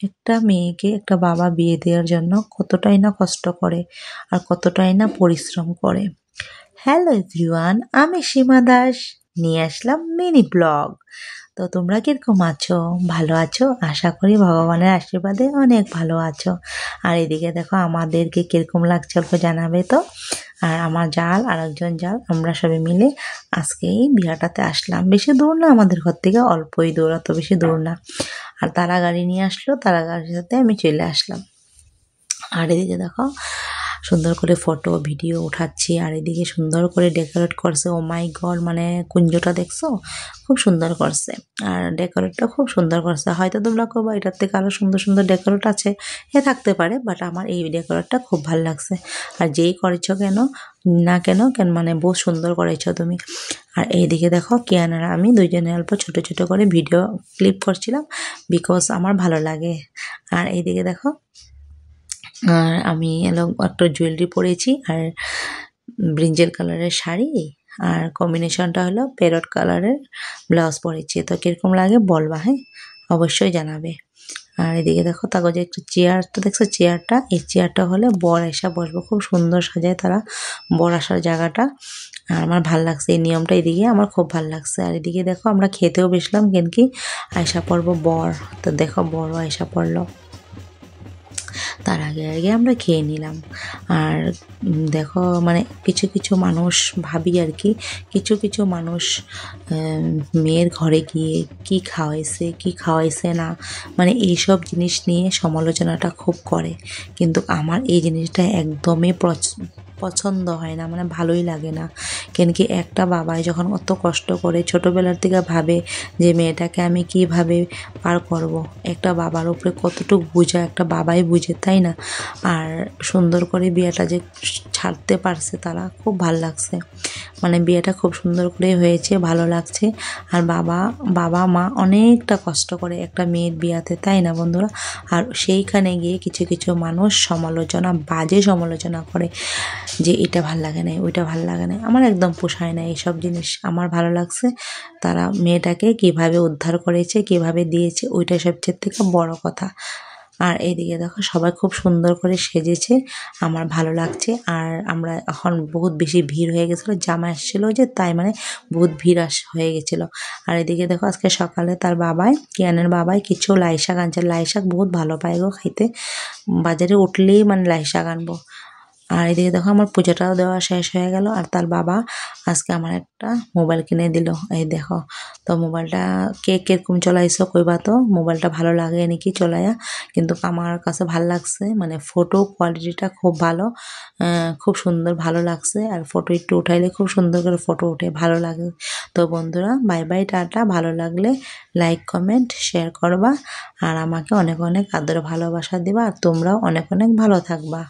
একটা মেয়েকে একটা বাবা বিয়ে দেওয়ার জন্য কতটাই না কষ্ট করে আর কতটাই না পরিশ্রম করে। হ্যালো এভরিওয়ান, আমি সীমা দাস নিয়ে আসলাম মিনি ব্লগ। তো তোমরা কিরকম আছো? ভালো আছো? আশা করি ভগবানের আশীর্বাদে অনেক ভালো আছো। আর এদিকে দেখো আমাদেরকে কিরকম লাগছে অল্প জানাবে তো। আর আমার জাল আর একজন জাল আমরা সবাই মিলে আজকে এই বিয়াটাতে আসলাম। বেশি দূর না আমাদের ঘর থেকে, অল্পই দূর, অত বেশি দূর না। আর তারা গাড়ি নিয়ে আসলো, তারা গাড়ির সাথে আমি চলে আসলাম। আর এদিকে দেখো সুন্দর করে ফটো ভিডিও উঠাচ্ছি, আর এদিকে সুন্দর করে ডেকোরেট করছে। ও মাই গড, মানে কুঞ্জটা দেখছো, খুব সুন্দর করছে। আর ডেকোরেটটা খুব সুন্দর করছে। হয়তো তোমরা কবা এটার থেকে আরও সুন্দর সুন্দর ডেকোরেট আছে, থাকতে পারে, বাট আমার এই ডেকোরেটটা খুব ভালো লাগছে। আর যেই করেছ কেন মানে বহুত সুন্দর করেছ তুমি। আর এইদিকে দেখো কিয়ান আর আমি দুইজনে অল্প ছোট ছোট করে ভিডিও ক্লিপ করছিলাম, বিকজ আমার ভালো লাগে। আর এইদিকে দেখো আর আমি একটা জুয়েলারি পরেছি, আর ব্রিঞ্জেল কালারের শাড়ি, আর কম্বিনেশনটা হলো প্যারট কালারের ব্লাউজ পরেছি। তো কীরকম লাগে বলবা, হ্যাঁ অবশ্যই জানাবে। আর এদিকে দেখো কাগজে একটু চেয়ারটা দেখছো, চেয়ারটা এই চেয়ারটা হলে বর এসে বসবো, খুব সুন্দর সাজায় তারা বর আসার জায়গাটা। আর আমার ভাল লাগছে এই নিয়মটা, এদিকে আমার খুব ভাল লাগছে। আর এদিকে দেখো আমরা খেতেও বসলাম, কেন কি আয়সা পড়বো বর, তো দেখো বড় আয়সা পড়লো, তার আগে আগে আমরা খেয়ে নিলাম। আর দেখো মানে কিছু কিছু মানুষ ভাবি আর কি, কিছু কিছু মানুষ মেয়ের ঘরে গিয়ে কি খাওয়াইছে না, মানে এইসব জিনিস নিয়ে সমালোচনাটা খুব করে। কিন্তু আমার এই জিনিসটা একদমই পছন্দ হয় না, মানে ভালোই লাগে না। কেন কি একটা বাবাই যখন অত কষ্ট করে ছোটোবেলার থেকে ভাবে যে মেয়েটাকে আমি কিভাবে পার করব, একটা বাবার উপরে কতটুকু বোঝা একটা বাবাই বুঝে, তাই না? আর সুন্দর করে বিয়েটা যে ছাড়তে পারছে তারা, খুব ভালো লাগছে। মানে বিয়েটা খুব সুন্দর করে হয়েছে, ভালো লাগছে। আর বাবা মা অনেকটা কষ্ট করে একটা মেয়ের বিয়াতে, তাই না বন্ধুরা? আর সেইখানে গিয়ে কিছু কিছু মানুষ বাজে সমালোচনা করে যে এটা ভাল লাগে না, ওইটা ভাল লাগে না। আমার একদম পোষায় না এইসব জিনিস। আমার ভালো লাগছে তারা মেয়েটাকে কিভাবে উদ্ধার করেছে, কিভাবে দিয়েছে, ওইটা সবচেয়ে থেকে বড় কথা। আর এইদিকে দেখো সবাই খুব সুন্দর করে সেজেছে, আমার ভালো লাগছে। আর আমরা এখন বহুত বেশি ভিড় হয়ে গেছিলো, জামা এসেছিলো যে, তাই মানে বহুত ভিড় হয়ে গেছিলো। আর এদিকে দেখো আজকে সকালে তার কিয়ানের বাবাই কিছু লাই শাক আনছে। লাই শাক বহুত ভালো পায় গো খাইতে, বাজারে উঠলেই মানে লাই শাক আনবো। আর এদিকে দেখো আমার পূজাটাও দেওয়া শেষ হয়ে গেল। আর তার বাবা আজকে আমার একটা মোবাইল কিনে দিল, এই দেখো। তো মোবাইলটা কে কিরকম চলাইছো কইবা তো, মোবাইলটা ভালো লাগে নাকি চলাইয়া, কিন্তু আমার কাছে ভালো লাগছে, মানে ফটো কোয়ালিটিটা খুব ভালো, খুব সুন্দর ভালো লাগছে। আর ফটো একটু উঠাইলে খুব সুন্দর করে ফটো উঠে, ভালো লাগে। তো বন্ধুরা বাই বাই, টাটা। ভালো লাগলে লাইক কমেন্ট শেয়ার করবা, আর আমাকে অনেক অনেক আদর ভালোবাসা দিবা, আর তোমরাও অনেক অনেক ভালো থাকবা।